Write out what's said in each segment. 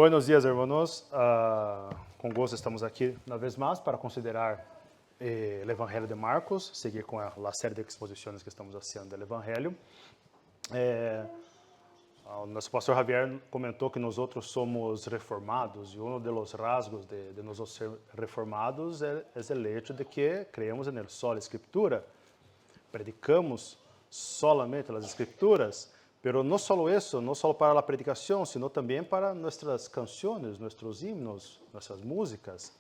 Buenos dias, hermanos. Com gosto estamos aqui uma vez mais para considerar o Evangelho de Marcos, seguir com a série de exposições que estamos fazendo do Evangelho. O nosso pastor Javier comentou que nós outros somos reformados e um dos rasgos de nós ser reformados é o hecho de que creemos na sola Escritura, predicamos solamente as Escrituras. Pero no solo eso, no solo para la predicación, sino también para nuestras canciones, nuestros himnos, nuestras músicas.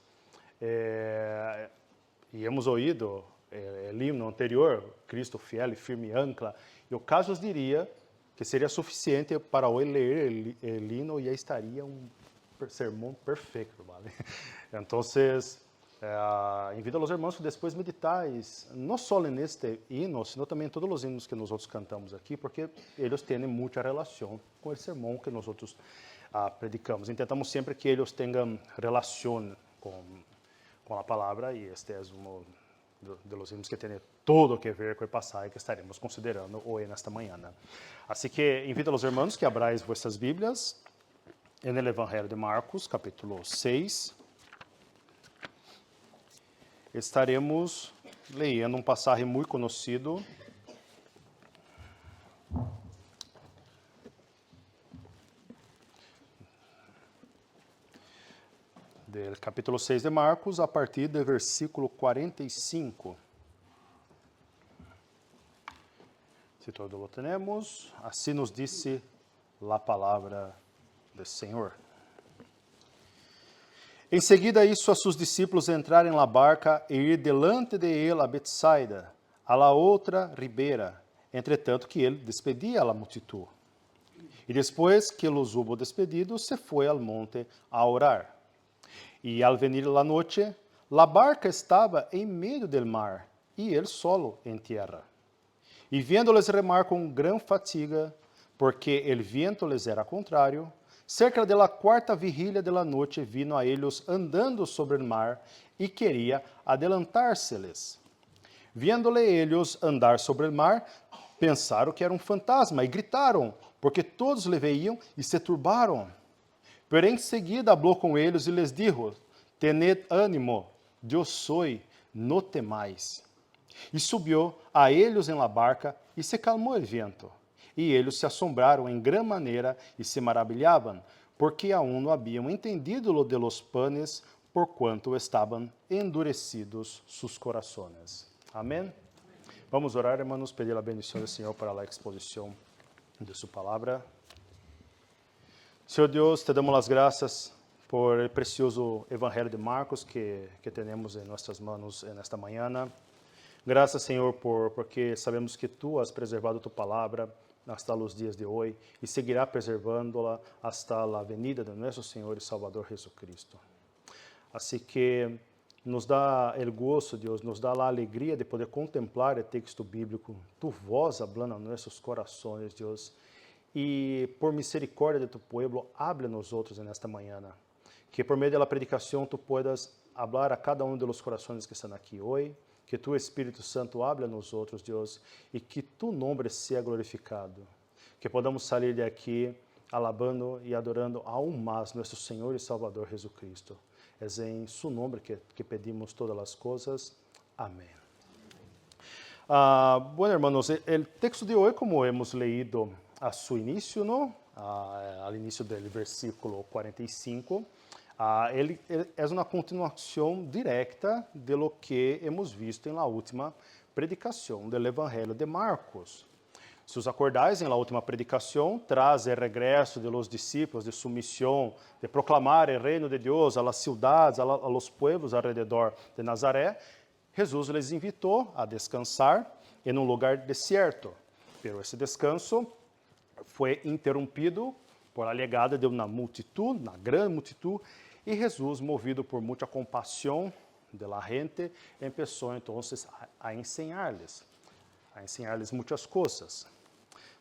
E hemos oído o himno anterior, Cristo fiel e firme ancla. E o caso diria que seria suficiente para hoje ler o himno e já estaria sermão perfeito, ¿vale? Então, invito a los hermanos que depois meditais, não só neste hino, sino também em todos os hinos que nós outros cantamos aqui, porque eles têm muita relação com o sermão que nós outros predicamos. Intentamos sempre que eles tenham relação com a palavra, e este é um dos hinos que tem todo que ver com o passagem que estaremos considerando hoje nesta manhã. Assim que invito a los hermanos que abrais vossas Bíblias no Evangelho de Marcos, capítulo 6. Estaremos lendo passagem muito conhecido do capítulo 6 de Marcos, a partir do versículo 45. Se todo lo tenemos, assim nos disse a palavra do Senhor. Em seguida, hizo a seus discípulos entrar em la barca e ir delante de ele a Betsaida, a la outra ribeira, entretanto que ele despedia a la multitud. E depois que los hubo despedido, se foi al monte a orar. E al venir la noche, la barca estava em meio del mar, e ele solo em tierra. E vendo-les remar com gran fatiga, porque el viento les era contrário, cerca de la quarta vigília de la noche vino a ellos andando sobre el mar e queria adelantar-se-les. Viéndole ellos andar sobre el mar, pensaram que era um fantasma e gritaram, porque todos le veíam e se turbaram. Pero em seguida hablou com eles e les dijo, tened ânimo, eu soy, no temais. E subiu a ellos em la barca e se calmou el viento. E eles se assombraram em gran maneira e se maravilhavam, porque aún não haviam entendido lo de los panes, porquanto estavam endurecidos sus corazones. Amém? Vamos orar, hermanos, pedir a bendição do Senhor para a exposição de sua palavra. Senhor Deus, te damos as graças por el precioso Evangelho de Marcos que temos em nossas mãos nesta manhã. Graças, Senhor, porque sabemos que Tu has preservado Tu palavra hasta os dias de hoje e seguirá preservándola hasta a venida de nosso Senhor e Salvador Jesucristo. Assim que nos dá o gozo, Deus, nos dá a alegria de poder contemplar o texto bíblico, Tu voz hablando a nossos corações, Deus, e por misericórdia de Tu pueblo, habla nos outros nesta manhã, que por meio da predicação Tu puedas hablar a cada dos corações que estão aqui hoje, que Tu, Espírito Santo, habla a nós outros, Deus, e que Tu nome seja glorificado. Que podamos sair de aqui alabando e adorando aún mais nosso Senhor e Salvador Jesucristo. É em Su nome que pedimos todas as coisas. Amém. Bueno, hermanos, o texto de hoje, como hemos leído a su início, ¿no? Al início do versículo 45, ele é uma continuação direta de lo que hemos visto em la última predicação do Evangelho de Marcos. Se os acordais, em la última predicação, traz o regresso de los discípulos de sua missão de proclamar o reino de Deus a las ciudades, a los pueblos alrededor de Nazaré. Jesus les invitou a descansar em um lugar deserto, pero esse descanso foi interrompido por a llegada de uma multitud, uma grande multitud, e Jesus, movido por muita compaixão de la gente, começou então a ensinar-lhes muitas coisas.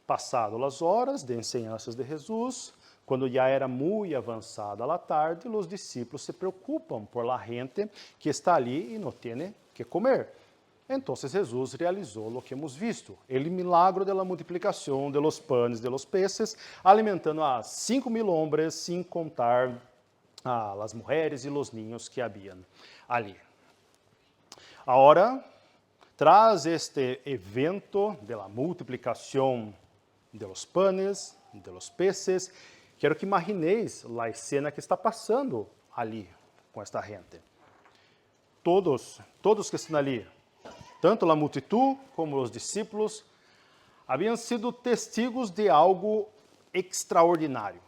Passado as horas de enseñanças de Jesus, quando já era muito avançada a tarde, os discípulos se preocupam por la gente que está ali e não tem que comer. Então Jesus realizou o que hemos visto, o milagro da multiplicação de los panes de los peces, alimentando a 5,000 homens, sem contar a las mujeres e los niños que haviam ali. Agora, tras este evento de la multiplicação de los panes, de los peces, quero que imagineis a escena que está passando ali com esta gente. Todos que estão ali, tanto a multitud como os discípulos, haviam sido testigos de algo extraordinário.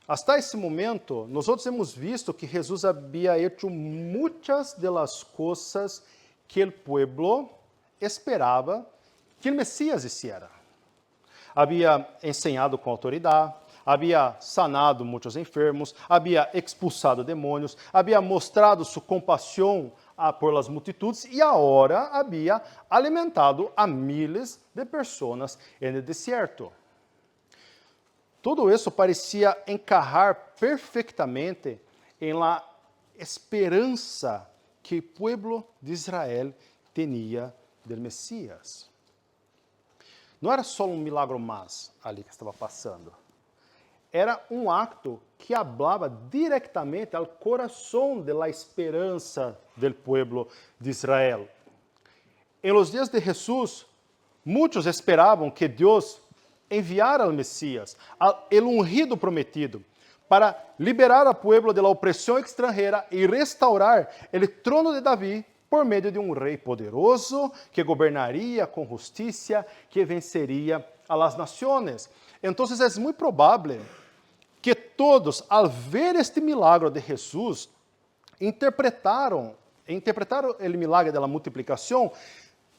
Hasta esse momento, nós hemos visto que Jesus havia hecho muitas de las coisas que o pueblo esperava que o Messias hiciera. Havia ensinado com autoridade, havia sanado muitos enfermos, havia expulsado demônios, havia mostrado sua compaixão por las multitudes e agora havia alimentado a miles de pessoas no deserto. Tudo isso parecia encajar perfeitamente em la esperança que o povo de Israel tinha do Messias. Não era só um milagre mais ali que estava passando. Era um acto que falava diretamente ao coração da esperança do povo de Israel. Em los dias de Jesus, muitos esperavam que Deus enviara o Messias, o ungido prometido, para liberar ao povo da opressão estrangeira e restaurar o trono de Davi por meio de um rei poderoso que governaria com justiça, que venceria a las naciones. Então, é muito provável que todos, ao ver este milagre de Jesus, interpretaram o milagre da multiplicação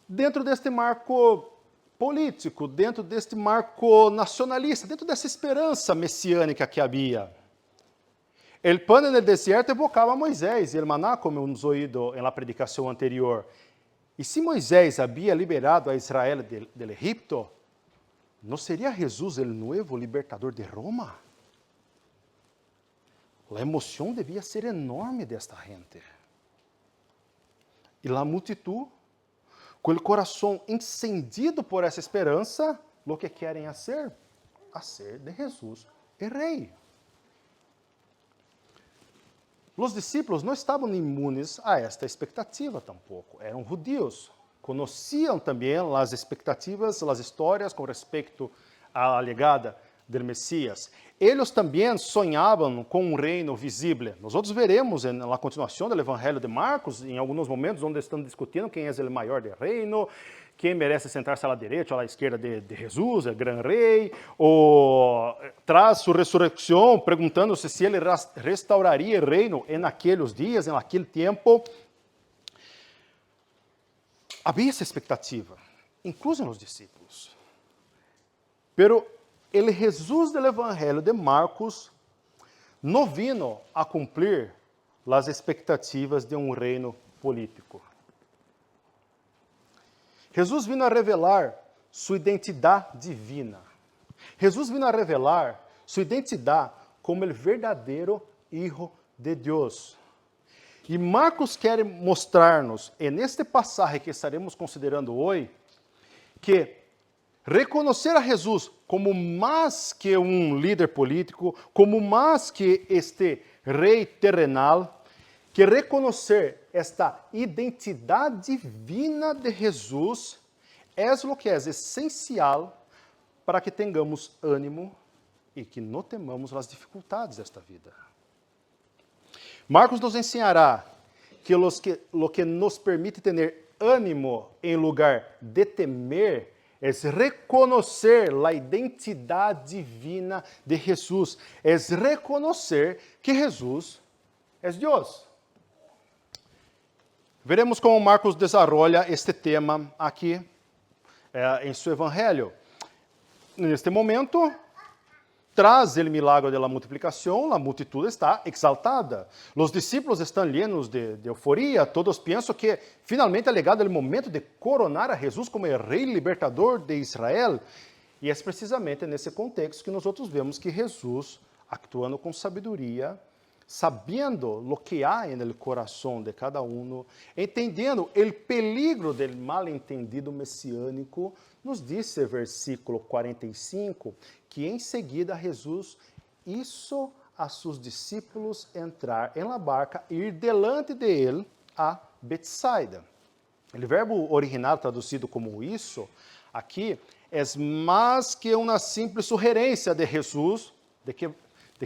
dentro deste marco político, dentro deste marco nacionalista, dentro dessa esperança messiânica que havia. O pan no deserto evocava a Moisés e o maná, como hemos oído na predicação anterior. E se Moisés havia liberado a Israel do Egipto, não seria Jesus o novo libertador de Roma? A emoção devia ser enorme desta gente. E a multitud, com o coração encendido por essa esperança, o que querem hacer de Jesus o rei. Os discípulos não estavam imunes a esta expectativa tampouco. Eram judios. Conheciam também as expectativas, as histórias com respeito à chegada do Messias. Eles também sonhavam com um reino visível. Nós veremos na continuação do Evangelho de Marcos, em alguns momentos, onde estão discutindo quem é o maior do reino, quem merece sentar-se à direita ou à esquerda de Jesus, o grande rei, ou tras sua ressurreição, perguntando-se se ele restauraria o reino em aqueles dias, em aquele tempo. Havia essa expectativa, incluso nos discípulos. Pero o Jesus do Evangelho de Marcos não vino a cumprir as expectativas de um reino político. Jesus vino a revelar sua identidade divina. Jesus vino a revelar sua identidade como o verdadeiro Hijo de Deus. E Marcos quer mostrar-nos, neste passagem que estaremos considerando hoje, que reconhecer a Jesus como mais que um líder político, como mais que este rei terrenal, que reconhecer esta identidade divina de Jesus é o que é essencial para que tenhamos ânimo e que não temamos as dificuldades desta vida. Marcos nos ensinará que lo que nos permite ter ânimo em lugar de temer é reconhecer a identidade divina de Jesus, é reconhecer que Jesus é Deus. Veremos como Marcos desenvolve este tema aqui em seu evangelho. Neste momento, tras o milagre da multiplicação, a multitud está exaltada. Os discípulos estão llenos de euforia, todos pensam que finalmente é chegado o momento de coronar a Jesus como o rei libertador de Israel. E é precisamente nesse contexto que nós vemos que Jesus, actuando com sabedoria, sabiendo lo que há en el corazón de cada uno, entendendo el peligro del malentendido messiânico, nos dice versículo 45, que em seguida Jesus hizo a seus discípulos entrar em la barca e ir delante de ele a Betsaida. O verbo original traduzido como isso, aqui, é mais que uma simples sugerência de Jesus de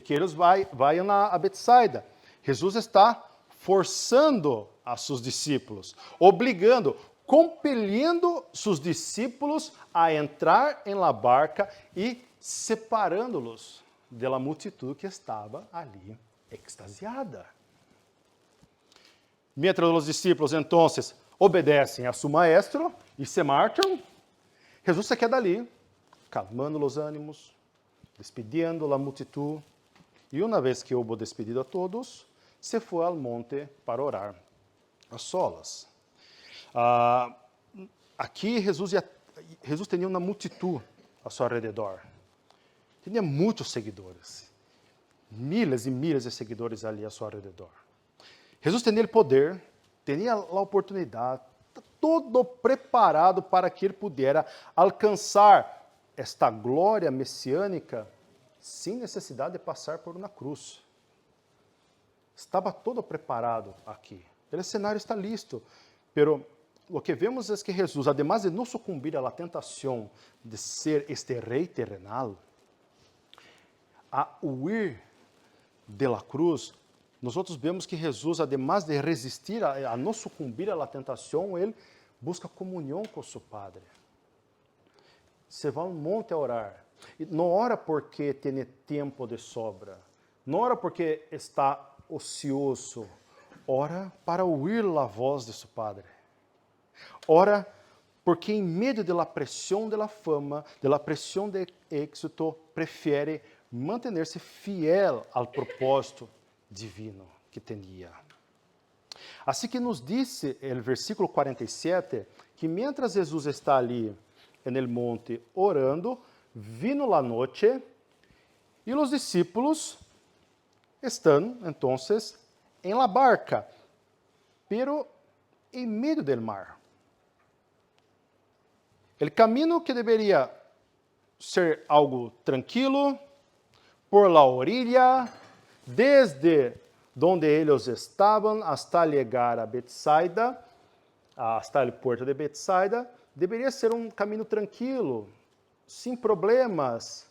que eles vayam a Betsaida. Jesus está forçando a seus discípulos, obrigando, compelindo seus discípulos a entrar em la barca e separando-los da multitud que estava ali extasiada. Mientras os discípulos, então, obedecem a seu maestro e se marcham, Jesus se queda ali, calmando os ânimos, despedindo a multitud, e uma vez que houve despedido a todos, se foi ao monte para orar a solas. Aqui Jesus tinha uma multitud a seu redor. Tinha muitos seguidores, miles e miles de seguidores ali a seu redor. Jesus tinha o poder, tinha a oportunidade, todo preparado para que ele pudesse alcançar esta glória messiânica sem necessidade de passar por uma cruz. Estava todo preparado aqui. O cenário está listo, pero o que vemos é que Jesus, además de não sucumbir à tentação de ser este rei terrenal, a huir de la cruz, nós vemos que Jesus, además de resistir a não sucumbir à tentação, ele busca comunhão com seu Padre. Se vai ao monte a orar. E não ora porque tem tempo de sobra. Não ora porque está ocioso. Ora para ouvir a voz de seu Padre. Ora porque em meio da pressão da fama, da pressão de êxito, prefere manter-se fiel ao propósito divino que tinha. Assim que nos disse o versículo 47, que mientras Jesus está ali no monte orando, vino la noche e os discípulos estão, então, em la barca, pero em meio del mar. O caminho que deveria ser algo tranquilo, por la orilla, desde donde eles estavam hasta chegar a Betsaida, hasta o porto de Betsaida, deveria ser um caminho tranquilo, sem problemas.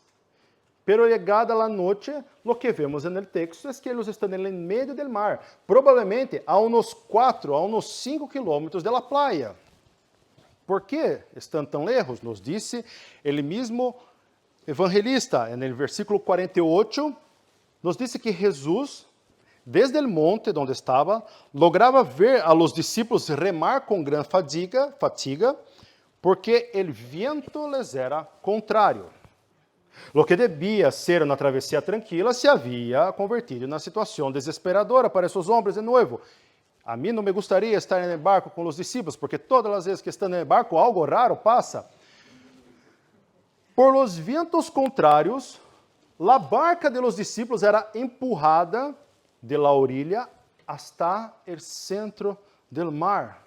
Pero chegada a noite, o que vemos no texto é que eles estão no meio do mar, provavelmente a uns 4, a uns 5 quilômetros da praia. Por que estão tão lejos? Nos disse ele mesmo evangelista, no versículo 48, nos disse que Jesus, desde o monte onde estava, lograva ver a los discípulos remar com grande fatiga, porque o vento les era contrário. O que devia ser uma travessia tranquila se havia convertido em uma situação desesperadora para esses homens de novo. A mim não me gostaria estar no barco com os discípulos, porque todas as vezes que estão no barco, algo raro passa. Por los ventos contrários, a barca de los discípulos era empurrada de la orilla hasta el centro del mar.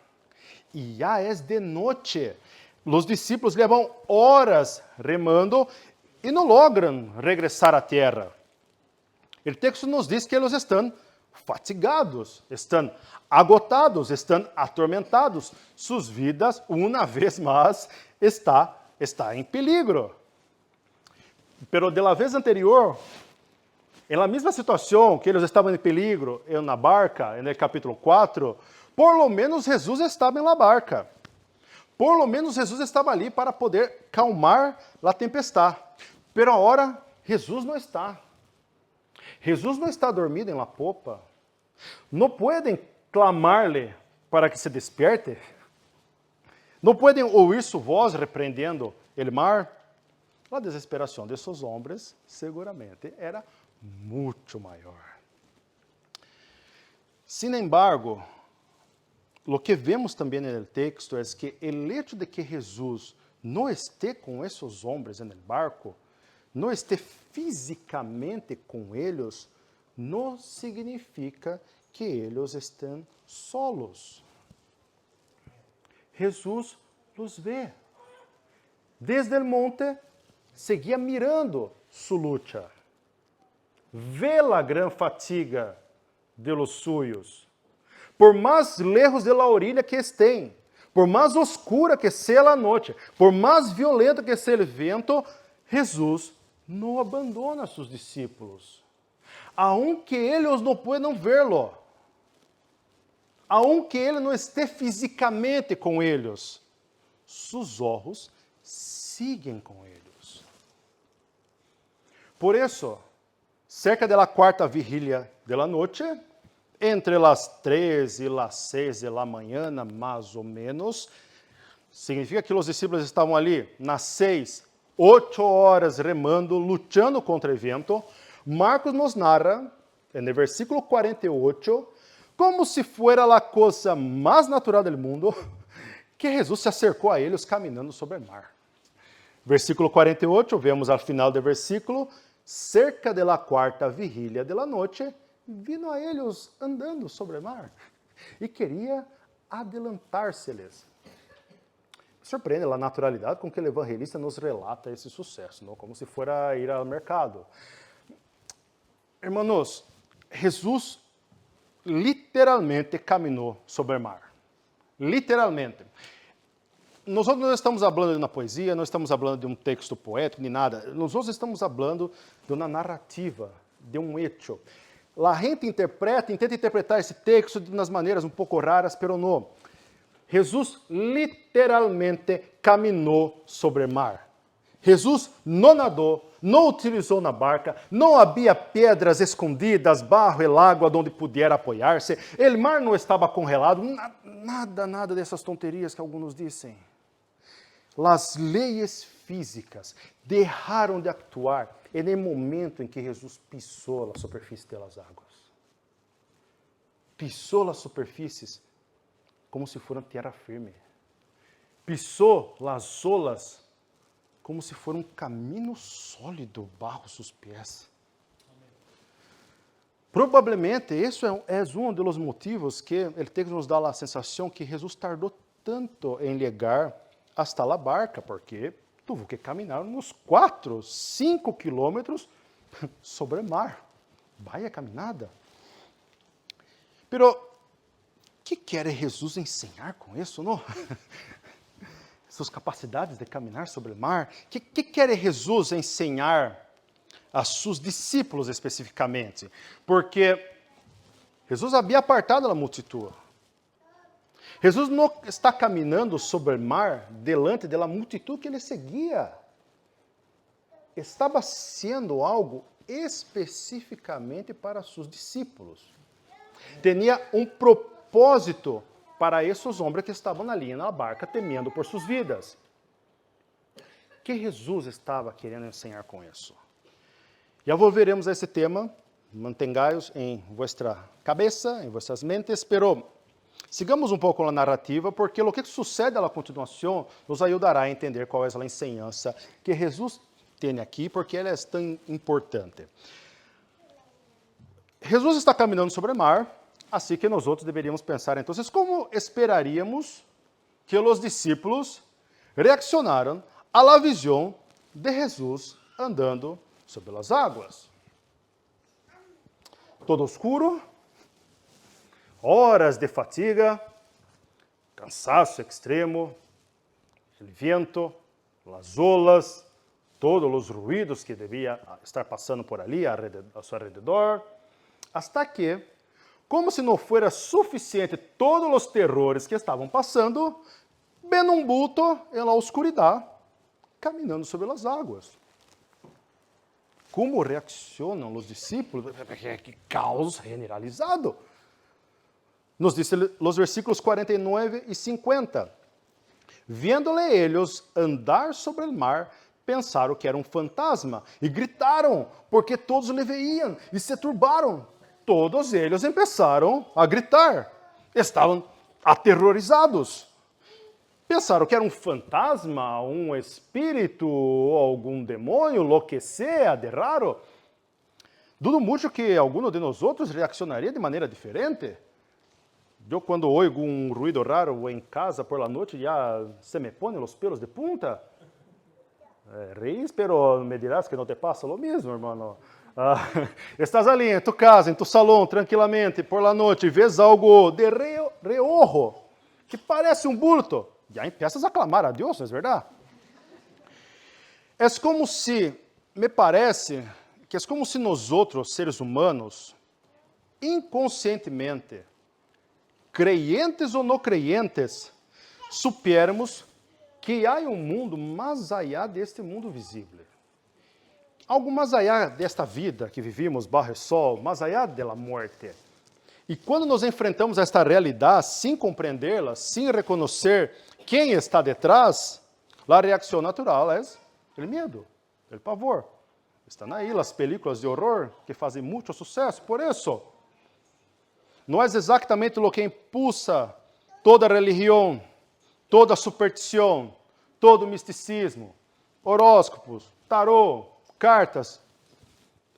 E já é de noite. Os discípulos levam horas remando e não logram regressar à terra. O texto nos diz que eles estão fatigados, estão agotados, estão atormentados. Suas vidas, uma vez mais, está em peligro. Pero de la vez anterior, em la mesma situação que eles estavam em peligro na barca, no capítulo 4, por lo menos Jesus estava em la barca. Por lo menos Jesus estava ali para poder calmar a tempestade. Pero agora, Jesus não está. Jesus não está dormido em la popa. Não podem clamar-lhe para que se desperte. Não podem ouvir sua voz repreendendo o mar. A desesperação desses homens, seguramente, era muito maior. Sin embargo, o que vemos também no texto é que o hecho de que Jesus não esteja com esses homens no barco, não esteja fisicamente com eles, não significa que eles estão solos. Jesus os vê. Desde o monte, seguia mirando sua luta. Vê a grande fatiga de los suyos. Por mais lejos de la orilla que estén, por mais oscura que seja a noite, por mais violento que seja o vento, Jesus não abandona a seus discípulos. Aunque eles não possam verlo, aunque ele não esteja fisicamente com eles, seus olhos siguen com eles. Por isso, cerca da quarta vigília de la noche, entre las 3 e las 6 de la manhã, mais ou menos, significa que os discípulos estavam ali nas 6, 8 horas remando, lutando contra o vento. Marcos nos narra, no versículo 48, como se fuera a coisa mais natural do mundo, que Jesus se acercou a eles caminhando sobre o mar. Versículo 48, vemos ao final do versículo, cerca de la quarta vigília de la noche, vino a eles andando sobre o mar e queria adelantar-se-lhes. Surpreende a naturalidade com que o evangelista nos relata esse sucesso, não? Como se fuera ir ao mercado. Hermanos, Jesus literalmente caminhou sobre o mar. Literalmente. Nós não estamos falando de uma poesia, não estamos falando de um texto poético, nem nada. Nós estamos falando de uma narrativa, de um hecho. A gente intenta interpretar esse texto de umas maneiras um pouco raras, pero não. Jesus literalmente caminhou sobre o mar. Jesus não nadou, não utilizou na barca, não havia pedras escondidas bajo el água onde pudiera apoiar-se, o mar não estava congelado, nada dessas tonterias que alguns dizem. As leis físicas deixaram de actuar no momento em que Jesus pisou a superfície das águas. Pisou as superfícies como se fosse terra firme. Pisou as olas como se fosse um caminho sólido bajo seus pés. Provavelmente, esse é um dos motivos que o texto nos dá a sensação que Jesus tardou tanto em chegar hasta a barca, porque teve que caminhar uns 4, 5 quilômetros sobre o mar. Vaya caminhada. Pero, o que quer Jesus ensinar com isso, não? Suas capacidades de caminhar sobre o mar. O que quer Jesus ensinar a seus discípulos especificamente? Porque Jesus havia apartado a multidão. Jesus não está caminhando sobre o mar delante da multidão que ele seguia. Estava sendo algo especificamente para seus discípulos. Tinha um propósito para esses homens que estavam ali na barca, temendo por suas vidas. O que Jesus estava querendo ensinar com isso? Já volveremos a esse tema, mantengai-os em vossa cabeça, em vossas mentes, pero sigamos um pouco a narrativa, porque o que sucede a continuação nos ajudará a entender qual é a enseñança que Jesus tem aqui, porque ela é tão importante. Jesus está caminhando sobre o mar, assim que nós outros deveríamos pensar, então, como esperaríamos que os discípulos reaccionaram à visão de Jesus andando sobre as águas? Todo escuro, horas de fatiga, cansaço extremo, o vento, as olas, todos os ruídos que devia estar passando por ali a seu redor, hasta que, como se não fosse suficiente todos os terrores que estavam passando, ven um bulto na oscuridade, caminhando sobre as águas. Como reaccionam os discípulos? Que caos generalizado. Nos diz os versículos 49 e 50. Viendo-lhe eles andar sobre o mar, pensaram que era um fantasma e gritaram, porque todos lhe veiam e se turbaram. Todos eles começaram a gritar. Estavam aterrorizados. Pensaram que era um fantasma, um espírito, algum demônio, lo que sea de raro. Dudo muito que alguno de nós outros reaccionaria de maneira diferente. Eu, quando oigo um ruído raro em casa por la noite, já se me põem os pelos de punta. Reís, pero me dirás que não te passa lo mesmo, irmão. Estás ali em tu casa, em tu salão, tranquilamente, por la noite, e vês algo de reojo, que parece um bulto. Já empiezas a clamar a Deus, não é verdade? É como se, me parece, que é como se nós outros, seres humanos, inconscientemente, creyentes ou não creyentes, supiéramos que há um mundo mais allá deste mundo visível. Algo mais allá desta vida que vivimos, barro e sol, mais allá da morte. E quando nos enfrentamos a esta realidade, sem compreendê-la, sem reconhecer quem está detrás, a reação natural é o medo, o pavor. Estão aí as películas de horror que fazem muito sucesso por isso. Não é exatamente o que impulsa toda religião, toda superstição, todo misticismo, horóscopos, tarô, cartas.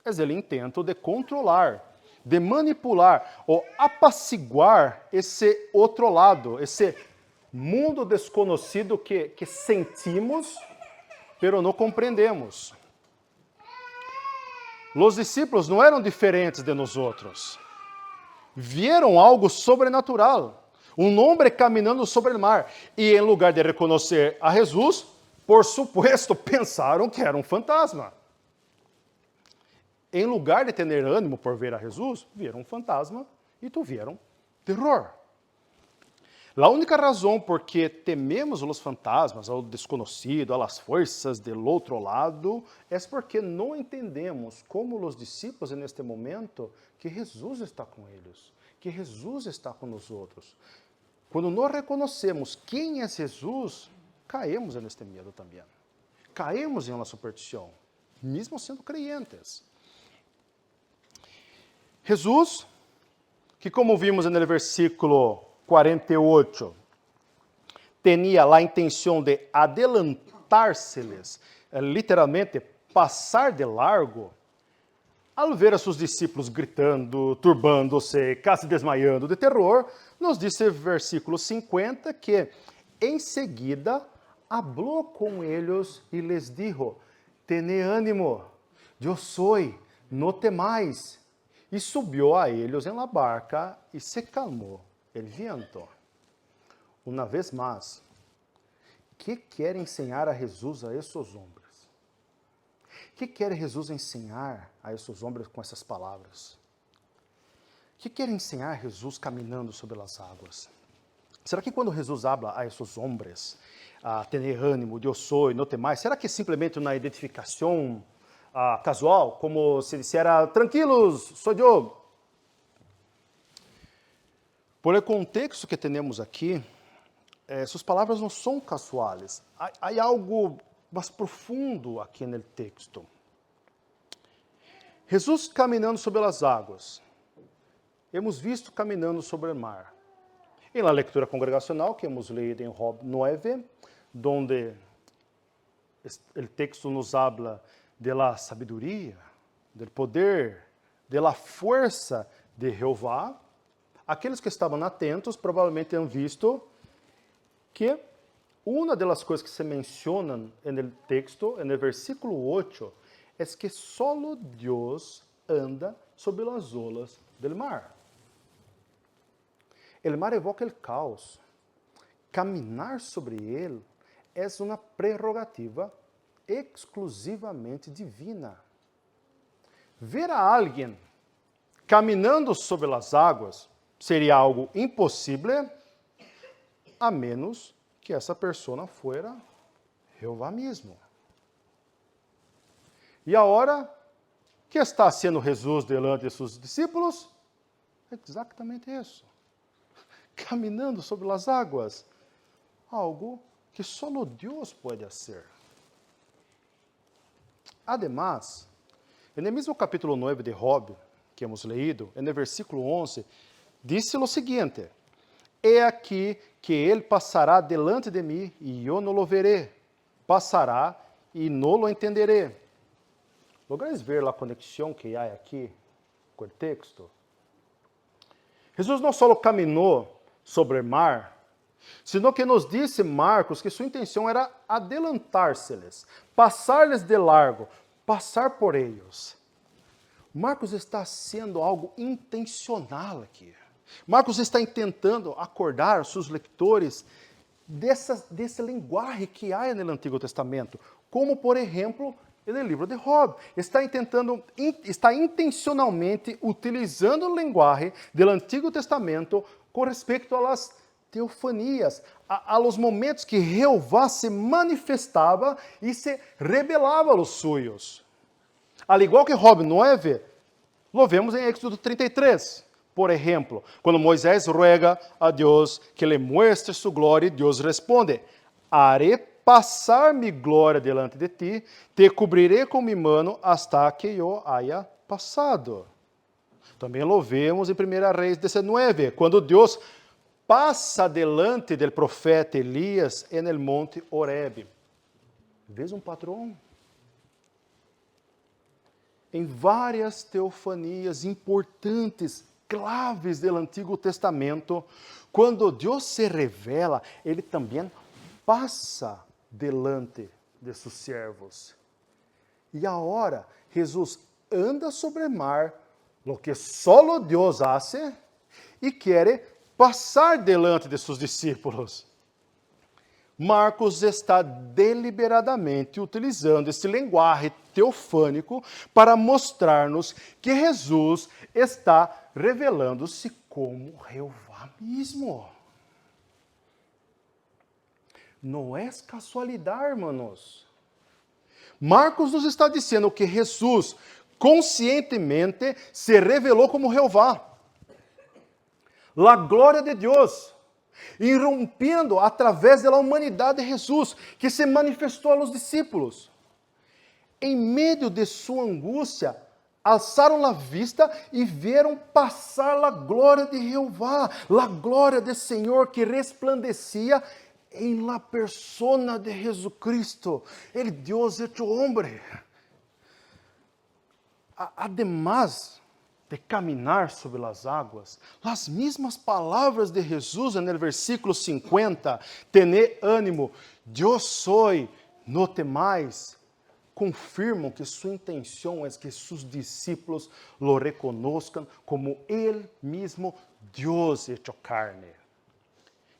É o intento de controlar, de manipular ou apaciguar esse outro lado, esse mundo desconhecido que sentimos, pero não compreendemos. Os discípulos não eram diferentes de nós outros. Vieram algo sobrenatural, um homem caminhando sobre o mar, e em lugar de reconhecer a Jesus, por supuesto, pensaram que era um fantasma. Em lugar de ter ânimo por ver a Jesus, viram um fantasma e tiveram terror. A única razão por que tememos os fantasmas, ao desconhecido, às forças do outro lado, é porque não entendemos, como os discípulos neste momento, que Jesus está com eles, que Jesus está com nós outros. Quando não reconhecemos quem é Jesus, caímos neste medo também. Caímos em uma superstição, mesmo sendo creyentes. Jesus, que como vimos no versículo 48, tinha a intenção de adelantar-se-les, literalmente passar de largo, ao ver a seus discípulos gritando, turbando-se, quase desmaiando de terror, nos disse versículo 50 que, em seguida, falou com eles e les dijo: "Tene ânimo, eu sou, não temais." E subiu a eles em la barca e se calmou el viento. Uma vez mais, que quer ensinar a Jesus a esses homens? Que quer Jesus ensinar a esses homens com essas palavras? Que quer ensinar Jesus caminhando sobre as águas? Será que quando Jesus habla a esses homens, a ter ânimo, eu sou e não temais, será que é simplesmente uma identificação casual, como se dissera, tranquilos, sou eu? Por el contexto que temos aqui, suas palavras não são casuais. Há algo mais profundo aqui no texto. Jesus caminhando sobre as águas. Hemos visto caminhando sobre o mar. E na leitura congregacional que hemos leído em Job 9, donde o texto nos habla de la sabedoria, do poder, de la força de Jeová, aqueles que estavam atentos provavelmente han visto que uma das coisas que se mencionam no texto, no versículo 8, é que solo Deus anda sobre as olas do mar. O mar evoca o caos. Caminar sobre ele é uma prerrogativa exclusivamente divina. Ver a alguém caminhando sobre as águas seria algo impossível, a menos que essa pessoa fuera Jeová mesmo. E agora, que está sendo Jesus delante de seus discípulos? Exatamente isso. Caminhando sobre as águas. Algo que só Deus pode fazer. Además, no mesmo capítulo 9 de Job, que hemos leído, no versículo 11, disse o seguinte: "He aqui que ele passará delante de mim, e eu não lo veré. Passará, e não lo entenderé." Logras ver a conexão que há aqui com o texto. Jesus não só caminhou sobre o mar, sino que nos disse Marcos que sua intenção era adelantar-se-lhes, passar-lhes de largo, passar por eles. Marcos está sendo algo intencional aqui. Marcos está tentando acordar seus leitores desse linguagem que há no Antigo Testamento, como, por exemplo, no livro de Job. Está intencionalmente utilizando a linguagem do Antigo Testamento com respeito às teofanias, a los momentos que Jeová se manifestava e se revelava aos suyos. Al igual que Job 9, lo vemos em Éxodo 33. Por exemplo, quando Moisés ruega a Deus que lhe muestre sua glória, Deus responde: haré passar mi glória delante de ti, te cobriré com mi mano hasta que eu haya passado. Também lo vemos em 1 Reis 19, quando Deus passa delante do profeta Elias en el monte Horeb. Vês um padrão? Em várias teofanias importantes, claves do Antigo Testamento, quando Deus se revela, Ele também passa delante de seus servos. E agora, Jesus anda sobre o mar, lo que solo Deus hace, e quer passar delante de seus discípulos. Marcos está deliberadamente utilizando esse linguagem teofânico para mostrar-nos que Jesus está revelando-se como Jeová mesmo. Não é casualidade, irmãos. Marcos nos está dizendo que Jesus conscientemente se revelou como Jeová. A glória de Deus, irrompindo através da humanidade de Jesus, que se manifestou aos discípulos. Em meio de sua angústia, alçaram a vista e viram passar a glória de Jeová, a glória do Senhor que resplandecia em la persona de Jesucristo, el Deus hecho hombre. Además de caminar sobre as águas, as mesmas palavras de Jesus no versículo 50, tened ânimo, eu sou, no temais, confirmam que sua intenção é que seus discípulos lo reconozcan como Ele mesmo, Deus hecho carne.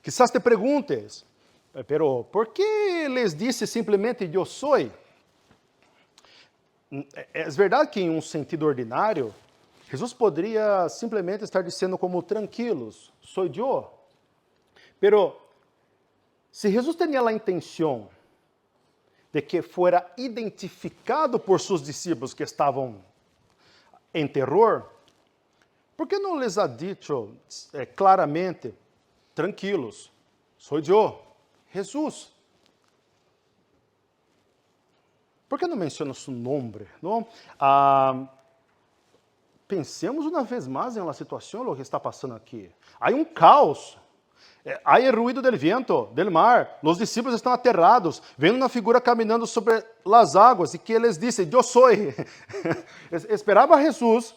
Quizás te perguntes, pero ¿por que les disse simplesmente eu sou? É verdade que em um sentido ordinário, Jesus poderia simplesmente estar dizendo como tranquilos, sou eu. Pero, se Jesus tinha a intenção de que fuera identificado por seus discípulos que estavam em terror, por que não les ha dicho claramente, tranquilos, sou eu, Jesus? Por que não menciona seu nome? Não? Pensemos uma vez mais em uma situação que está passando aqui. Há um caos. Há o ruído do vento, do mar. Os discípulos estão aterrados, vendo uma figura caminhando sobre as águas e que eles dizem, eu sou. Esperava Jesus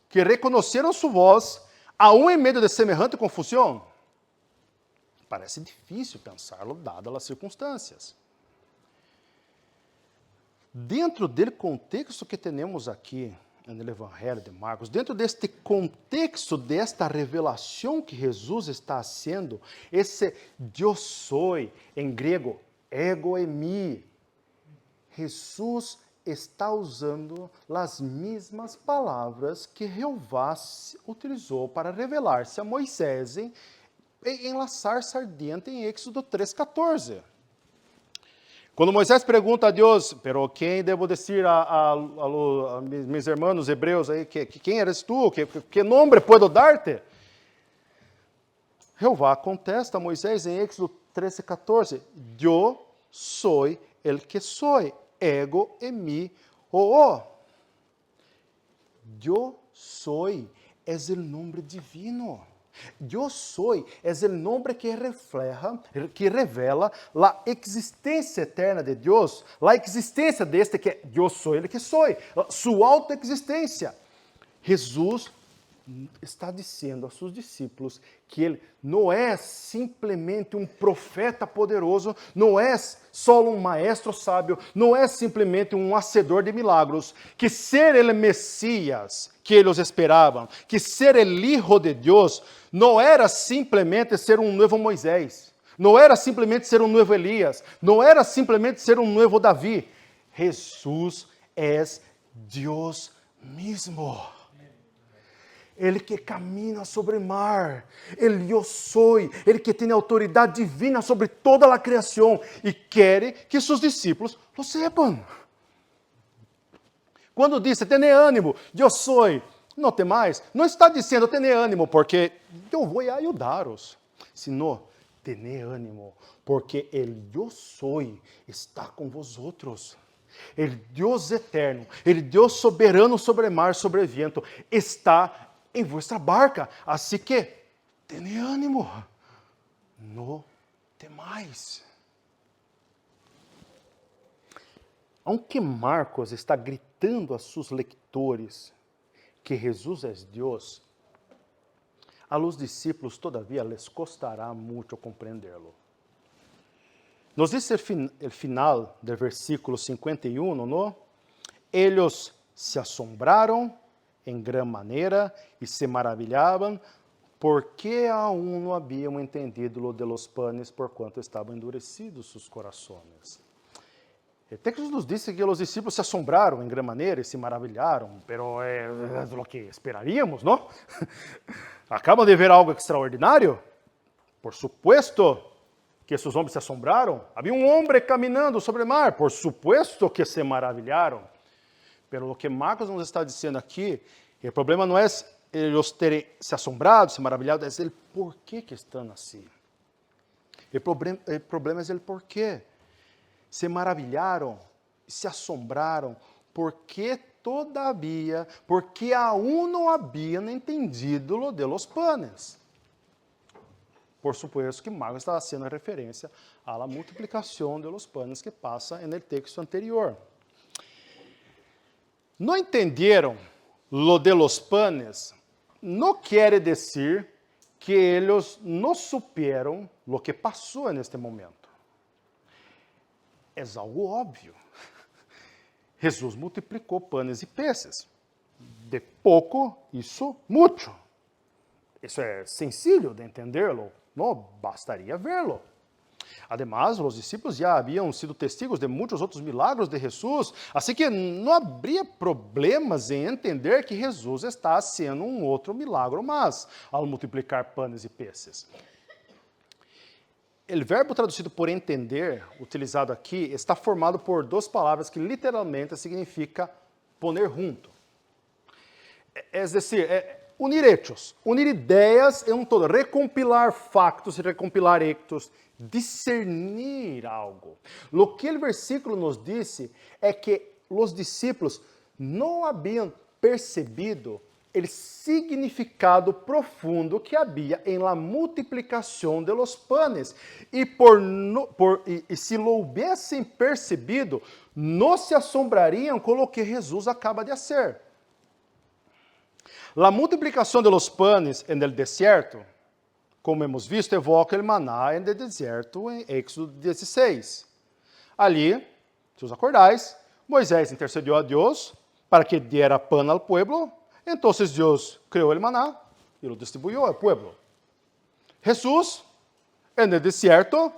que reconheceram sua voz, aún em meio de semejante confusão. Parece difícil pensá-lo, dadas as circunstâncias. Dentro do contexto que temos aqui, no Evangelho de Marcos, dentro deste contexto, desta revelação que Jesus está fazendo, esse eu sou, em grego, ego eimi, Jesus está usando as mesmas palavras que Jeová utilizou para revelar-se a Moisés em la sarça ardente em Éxodo 3:14. Quando Moisés pergunta a Deus, pero quem devo dizer a meus irmãos hebreus aí, quem eres tu? Que nome puedo dar-te? Jeová contesta a Moisés em Éxodo 13:14, eu sou el que sou, ego eimi o. Eu sou é o nome divino. Eu sou é o nome que revela a existência eterna de Deus, a existência deste que eu sou, ele que sou, sua autoexistência. Jesus está dizendo aos seus discípulos que ele não é simplesmente um profeta poderoso, não é só um maestro sábio, não é simplesmente um hacedor de milagros, que ser ele Messias que eles esperavam, que ser el Hijo de Deus, não era simplesmente ser um novo Moisés, não era simplesmente ser um novo Elias, não era simplesmente ser um novo Davi. Jesus é Deus mesmo. Ele que camina sobre o mar, Ele eu sou, Ele que tem autoridade divina sobre toda a criação e quer que seus discípulos lo sepam. Quando disse, tenha ânimo, eu sou, não tem mais, não está dizendo, tenha ânimo, porque eu vou ajudar-os, sino, tenha ânimo, porque Ele eu sou está com vosotros. Ele Deus eterno, Ele Deus soberano sobre o mar, sobre o vento, está em vossa barca. Assim que, tenha ânimo, não temais. Aunque Marcos está gritando a seus leitores que Jesus é Deus, a los discípulos todavia les costará muito compreendê-lo. Nos diz o final do versículo 51, não? Eles se assombraram em grande maneira e se maravilhavam, porque aún não haviam entendido lo de los panes, por quanto estavam endurecidos seus corações. O texto nos diz que os discípulos se assombraram em grande maneira e se maravilharam, pero é o que esperaríamos, não? Acabam de ver algo extraordinário? Por supuesto que esses homens se assombraram. Havia um homem caminhando sobre o mar, por supuesto que se maravilharam. Pero o que Marcos nos está dizendo aqui, o problema não é eles terem se assombrado, se maravilhado, é o porquê que estão assim. O problema é o porquê. Se maravilharam, se assombraram, porque todavia, porque aún não haviam entendido lo de los panes. Por supuesto que Marcos está fazendo referência à multiplicação de los panes que passa no texto anterior. Não entenderam lo de los panes, não quer dizer que eles não superam lo que passou neste momento. É algo óbvio. Jesus multiplicou panes e peces. De pouco, isso muito. Isso é sencillo de entenderlo, não bastaria verlo. Además, os discípulos já haviam sido testigos de muitos outros milagros de Jesus, assim que não haveria problemas em entender que Jesus está fazendo um outro milagre mais ao multiplicar panes e peces. O verbo traduzido por entender, utilizado aqui, está formado por duas palavras que literalmente significa poner junto. É decir, unir hechos, unir ideias em um todo, recompilar factos e recompilar hechos, discernir algo. O que o versículo nos disse é que os discípulos não haviam percebido o significado profundo que havia em la multiplicação de los panes. E se lo houvessem percebido, não se assombrariam com o que Jesus acaba de fazer. La multiplicação de los panes en el desierto, como hemos visto, evoca o maná en el deserto em Éxodo 16. Ali, se os acordais, Moisés intercediu a Deus para que diera pan al pueblo. Entonces Dios creó el maná y lo distribuyó al pueblo. Jesús, en el desierto,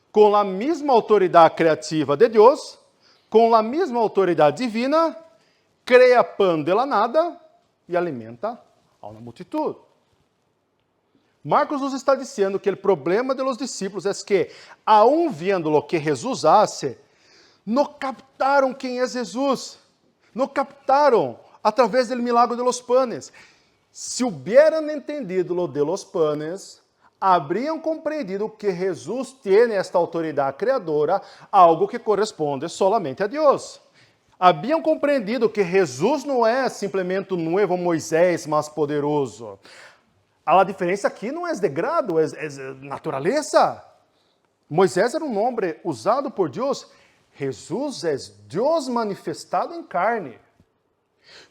con la misma autoridad creativa de Dios, con la misma autoridad divina, crea pan de la nada e alimenta a uma multitud. Marcos nos está dizendo que o problema de los discípulos é que, aún viendo lo que Jesus hace, não captaram quem é Jesus, não captaram através do milagre de los panes. Se hubieran entendido lo de los panes, habrían compreendido que Jesus tem esta autoridade criadora, algo que corresponde solamente a Deus. Haviam compreendido que Jesus não é simplesmente um novo Moisés mais poderoso. A diferença aqui não é de grado, é natureza. Moisés era um homem usado por Deus. Jesus é Deus manifestado em carne.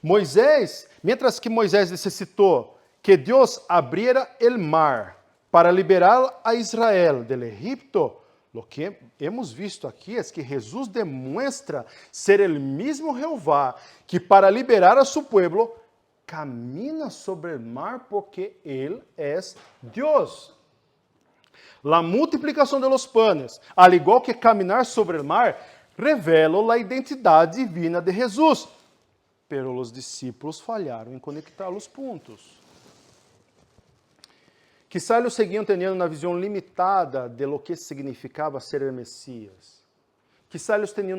Mientras que Moisés necessitou que Deus abriera el mar para liberar a Israel del Egipto, lo que hemos visto aqui é que Jesus demonstra ser el mismo Jeová que para liberar a su pueblo camina sobre el mar porque Él es Dios. La multiplicação de los panes, al igual que caminar sobre el mar, revela a identidade divina de Jesus. Pero os discípulos falharam em conectar os pontos. Quizá eles seguiam tendo uma visão limitada de lo que significava ser o Messias. Quizá eles tinham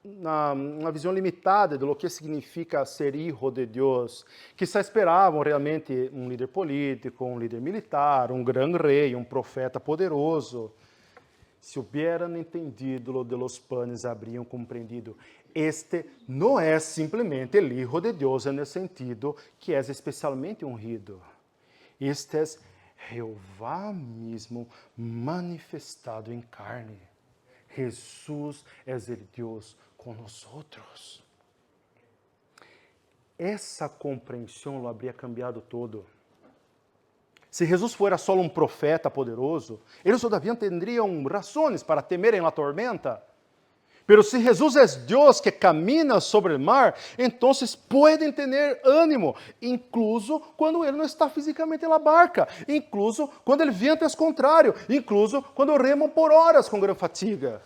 uma visão limitada de lo que significa ser hijo de Deus. Quizá esperavam realmente um líder político, um líder militar, um grande rei, um profeta poderoso. Se hubieran entendido lo de los panes, habrían compreendido. Este não é simplesmente o Hijo de Deus no sentido que é especialmente ungido. Este é Jeová mesmo manifestado em carne. Jesus é o Deus conosco. Essa compreensão lo habría cambiado todo. Se Jesus fuera só um profeta poderoso, eles todavia teriam razões para temerem a tormenta. Pero se Jesus é Deus que camina sobre o mar, então podem ter ânimo, incluso quando Ele não está fisicamente na barca, incluso quando o vento é contrário, incluso quando remam por horas com grande fatiga.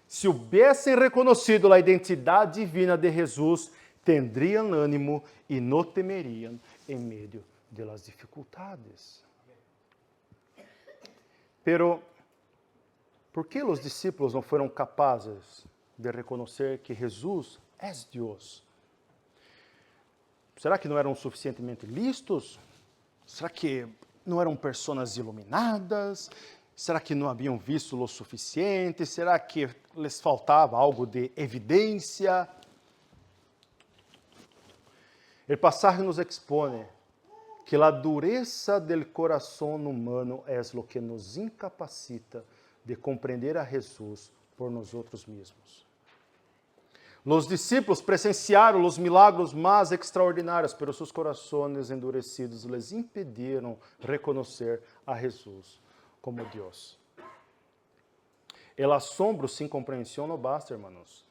Se houvessem reconhecido a identidade divina de Jesus, teriam ânimo e não temeriam em meio de las dificuldades. Pero, ¿por que os discípulos não foram capazes de reconhecer que Jesus é Deus? Será que não eram suficientemente listos? Será que não eram pessoas iluminadas? Será que não haviam visto o suficiente? Será que lhes faltava algo de evidência? O passagem nos expõe que a dureza del coração humano é o que nos incapacita de compreender a Jesus por nós mesmos. Os discípulos presenciaram os milagros mais extraordinários, pero seus corações endurecidos les impediram reconhecer a Jesus como Deus. El asombro sem compreensão não basta, hermanos.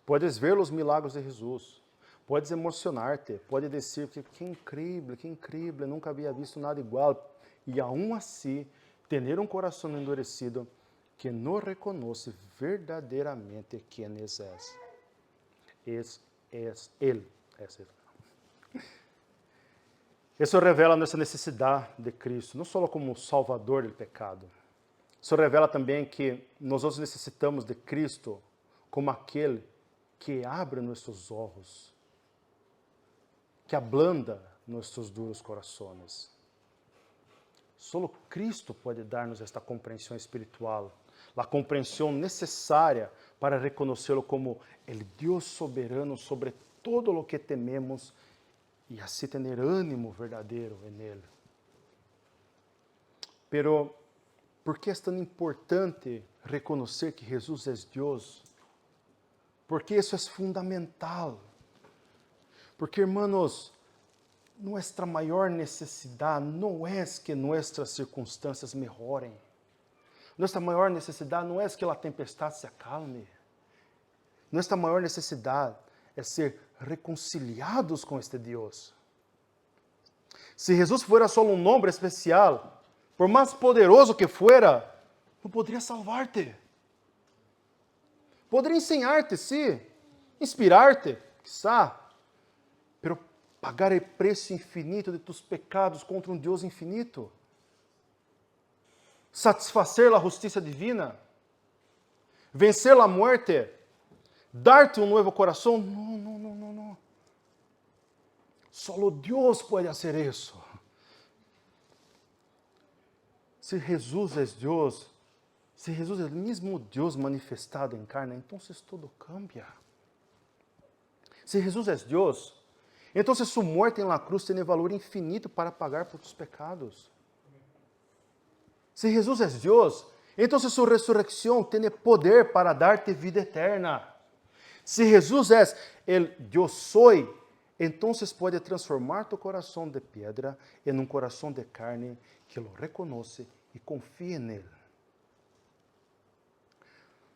Puedes ver os milagros de Jesus. Puedes emocionar-te, pode dizer que incrível, nunca havia visto nada igual. E aún assim, ter um coração endurecido que não reconhece verdadeiramente quem é. Ele. Isso revela nossa necessidade de Cristo, não só como Salvador do pecado. Isso revela também que nós necessitamos de Cristo como aquele que abre nossos olhos, que ablanda nossos duros corações. Solo Cristo pode dar-nos esta compreensão espiritual, a compreensão necessária para reconhecê-lo como o Deus soberano sobre todo o que tememos e assim ter ânimo verdadeiro em Ele. Pero, por que é tão importante reconhecer que Jesus é Deus? Porque isso é fundamental. Porque, hermanos, nossa maior necessidade não é que nossas circunstâncias melhorem. Nossa maior necessidade não é que a tempestade se acalme. Nossa maior necessidade é ser reconciliados com este Deus. Se Jesus fuera só um nome especial, por mais poderoso que fuera, não poderia salvar-te. Poderia ensinar-te, sim, inspirar-te, quizá, pero pagar o preço infinito de tus pecados contra um Deus infinito. Satisfacer a justiça divina. Vencer a morte. Dar-te um novo coração. Não. Solo Deus pode fazer isso. Se Jesus é Deus, se Jesus é o mesmo Deus manifestado em carne, então tudo cambia. Se Jesus é Deus, então sua morte na cruz tem valor infinito para pagar por tus pecados. Se Jesus é Deus, então sua ressurreição tem poder para dar-te vida eterna. Se Jesus é el yo soy, entonces pode transformar tu coração de piedra em um coração de carne que lo reconoce e confia en él.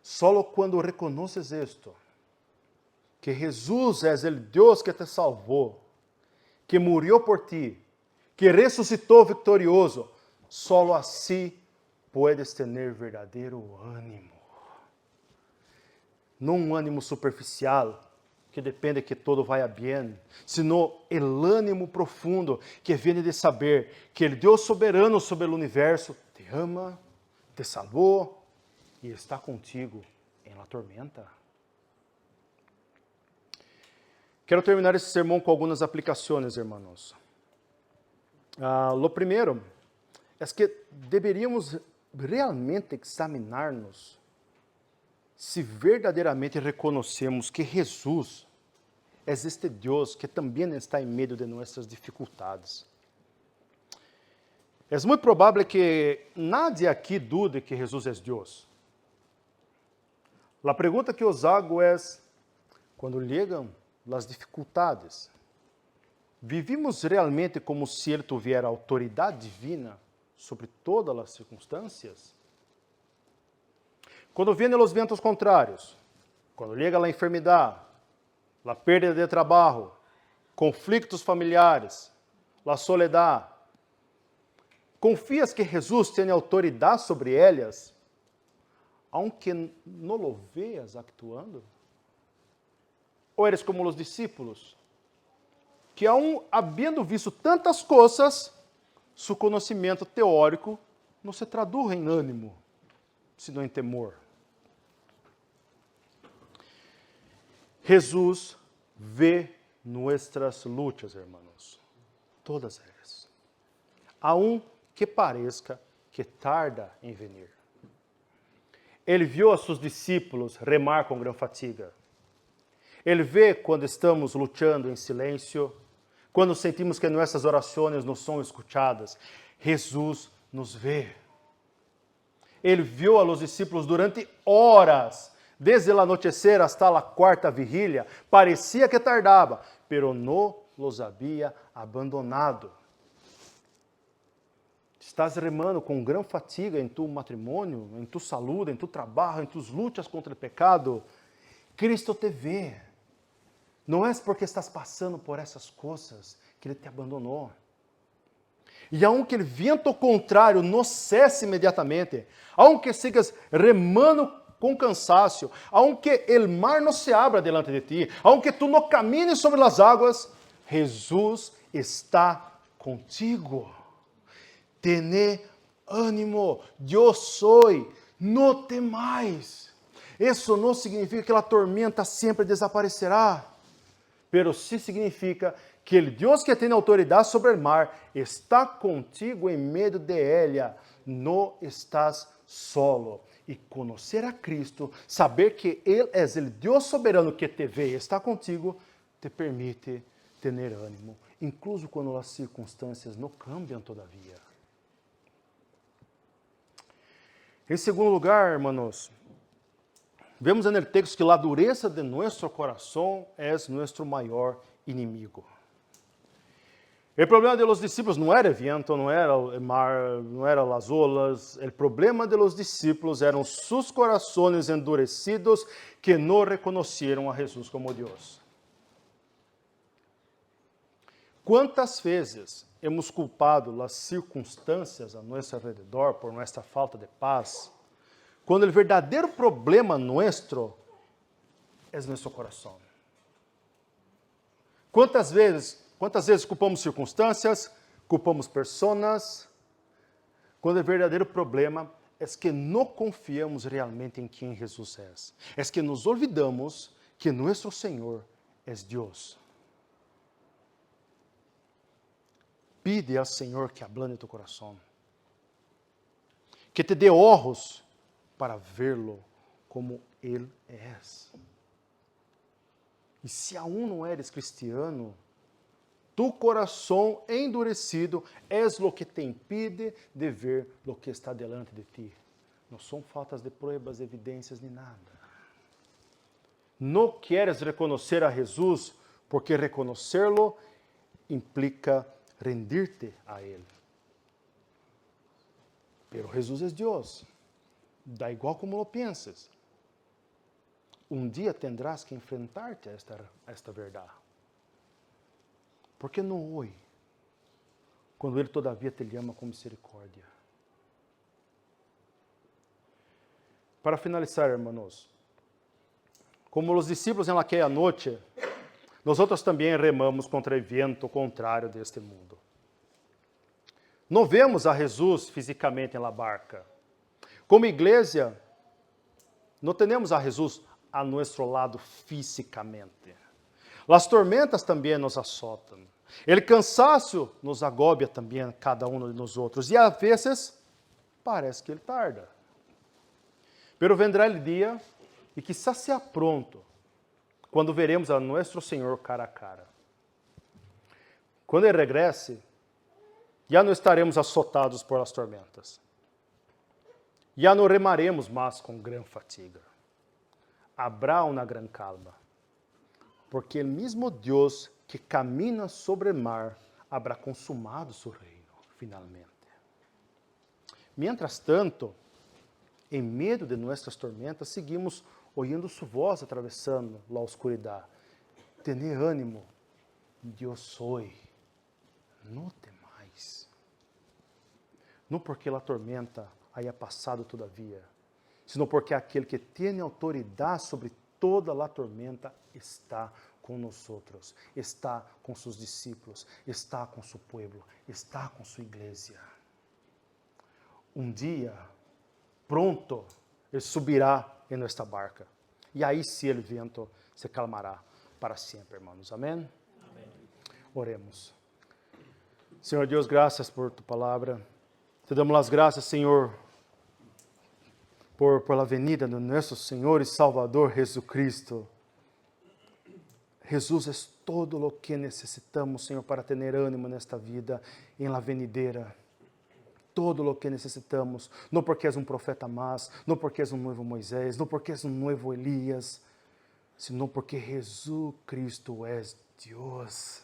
Solo quando reconoces esto, que Jesus é o Deus que te salvou, que murió por ti, que ressuscitou victorioso, solo assim puedes tener verdadeiro ânimo. Não um ânimo superficial, que depende que todo vaya bem, sino el ânimo profundo que vem de saber que o Deus soberano sobre o universo te ama, te salvou e está contigo em la tormenta. Quero terminar esse sermão com algumas aplicações, hermanos. Lo primeiro é que deveríamos realmente examinar-nos se verdadeiramente reconhecemos que Jesus é este Deus que também está em meio de nossas dificuldades. É muito provável que nadie aqui dude que Jesus é Deus. A pergunta que os hago é, quando chegam as dificuldades, vivimos realmente como se Ele tivesse autoridade divina sobre todas as circunstâncias? Quando vêm os ventos contrários, quando chega a enfermidade, a perda de trabalho, conflitos familiares, a soledade, confias que Jesus tem autoridade sobre elas, aunque não lo veas actuando? Ou eres como os discípulos, que aun havendo visto tantas coisas, seu conhecimento teórico não se traduz em ânimo, sino em temor? Jesus vê nossas lutas, hermanos, todas elas, aun que pareça que tarda em vir. Ele viu a seus discípulos remar com grande fatiga. Ele vê quando estamos lutando em silêncio, quando sentimos que nossas orações não são escutadas. Jesus nos vê. Ele viu a los discípulos durante horas, desde el anochecer hasta la quarta vigília. Parecia que tardava, pero no los había abandonado. Estás remando com grande fatiga em tu matrimônio, em tu saúde, em tu trabalho, em tus lutas contra o pecado. Cristo te vê. Não é porque estás passando por essas coisas que Ele te abandonou. E aunque o vento contrário não cesse imediatamente, aunque sigas remando com cansaço, aunque o mar não se abra delante de ti, aunque tu não camines sobre as águas, Jesus está contigo. Tene ânimo, eu sou, não temais. Isso não significa que a tormenta sempre desaparecerá, pero sí significa que o Deus que tem autoridade sobre o mar está contigo em meio de ela, não estás solo. E conhecer a Cristo, saber que Ele é o Deus soberano que te vê e está contigo, te permite ter ânimo, incluso quando as circunstâncias não cambiam todavia. Em segundo lugar, hermanos, vemos no texto que a dureza de nosso coração é nosso maior inimigo. O problema de los discípulos não era o vento, não era o mar, não eram as olas. O problema de los discípulos eram seus corações endurecidos que não reconheceram a Jesus como Deus. Quantas vezes hemos culpado as circunstâncias a nosso redor por nossa falta de paz, quando o verdadeiro problema nosso é nosso coração? Quantas vezes culpamos circunstâncias, culpamos pessoas, quando o verdadeiro problema é que não confiamos realmente em quem Jesus é. É que nos olvidamos que nosso Senhor é Deus. Pide ao Senhor que ablande tu coração, que te dê ojos para vê-lo como Ele é. E se aún não eres cristiano, tu coração endurecido é o que te impide de ver o que está delante de ti. Não são faltas de pruebas, evidências, nem nada. não queres reconhecer a Jesus, porque reconhecê-lo implica rendir-te a Ele. Pero Jesus é Deus. Da igual como lo pienses. Um dia tendrás que enfrentar-te a esta verdade. Por que não hoje? Quando Ele todavia te ama com misericórdia. Para finalizar, hermanos, como os discípulos em aquela noite, nós também remamos contra o vento contrário deste mundo. Não vemos a Jesus fisicamente na barca. Como igreja, não temos a Jesus a nosso lado fisicamente. As tormentas também nos assotam. O cansaço nos agobia também cada um de nós outros. E às vezes, parece que ele tarda. Pero vendrá o dia, e quizás seja pronto, quando veremos a nosso Senhor cara a cara. Quando Ele regresse, já não estaremos assotados por as tormentas. Já não remaremos mais com grande fatiga. Habrá uma grande calma, porque o mesmo Deus que camina sobre o mar habrá consumado seu reino, finalmente. Mientras tanto, em meio de nossas tormentas, seguimos ouvindo sua voz atravessando a oscuridade. Tened ânimo, eu sou, não temais. Não porque a tormenta haya passado todavia, sino porque aquele que tem autoridade sobre toda a tormenta está com nós, está com seus discípulos, está com seu povo, está com sua igreja. Um dia, pronto, Ele subirá em nossa barca. E aí sim o vento se calmará para sempre, irmãos. Amém? Amém. Oremos. Senhor Deus, graças por tu palavra. Te damos as graças, Senhor, por a venida de nosso Senhor e Salvador Jesucristo. Jesus é todo o que necessitamos, Senhor, para ter ânimo nesta vida, em la venidera. Todo o que necessitamos, não porque és um profeta mais, não porque és um novo Moisés, não porque és um novo Elias, senão porque Jesus Cristo és Deus.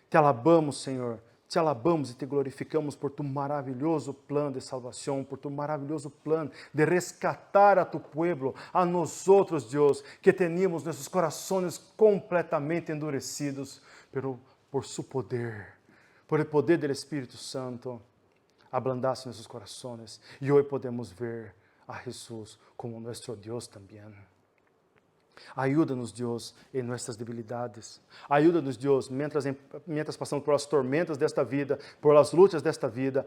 Te alabamos, Senhor, te alabamos e te glorificamos por tu maravilhoso plano de salvação, por tu maravilhoso plano de rescatar a tu pueblo, a nós outros, Deus, que teníamos nossos corações completamente endurecidos, por su poder, por o poder do Espírito Santo, ablandasse nossos corações, e hoje podemos ver a Jesus como nosso Deus também. Ajuda-nos, Deus, em nossas debilidades. Ajuda-nos, Deus, mientras passamos por as tormentas desta vida, por as lutas desta vida.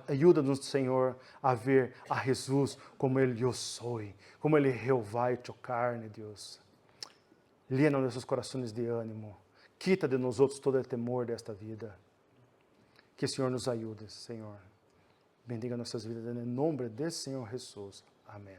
Ajuda-nos, Senhor, a ver a Jesus como Ele eu sou, como Ele é Jeová e tua carne, Deus. Llena nossos corações de ânimo. Quita de nós outros todo o temor desta vida. Que o Senhor nos ajude, Senhor. Bendiga nossas vidas em nome desse Senhor Jesus. Amém.